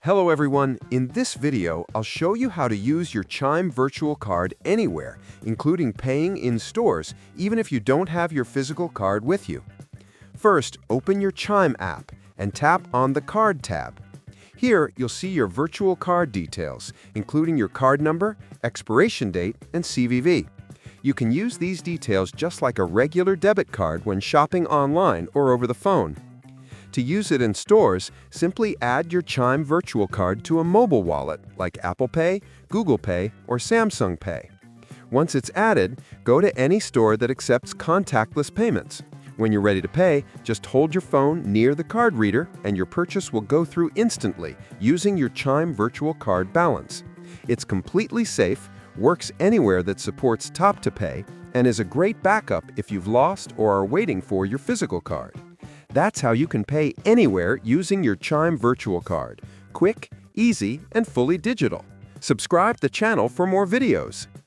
Hello everyone, in this video I'll show you how to use your Chime virtual card anywhere, including paying in stores, even if you don't have your physical card with you. First, open your Chime app and tap on the Card tab. Here you'll see your virtual card details, including your card number, expiration date, and CVV. You can use these details just like a regular debit card when shopping online or over the phone. To use it in stores, simply add your Chime virtual card to a mobile wallet like Apple Pay, Google Pay, or Samsung Pay. Once it's added, go to any store that accepts contactless payments. When you're ready to pay, just hold your phone near the card reader and your purchase will go through instantly using your Chime virtual card balance. It's completely safe, works anywhere that supports Tap to Pay, and is a great backup if you've lost or are waiting for your physical card. That's how you can pay anywhere using your Chime virtual card. Quick, easy, and fully digital. Subscribe to the channel for more videos.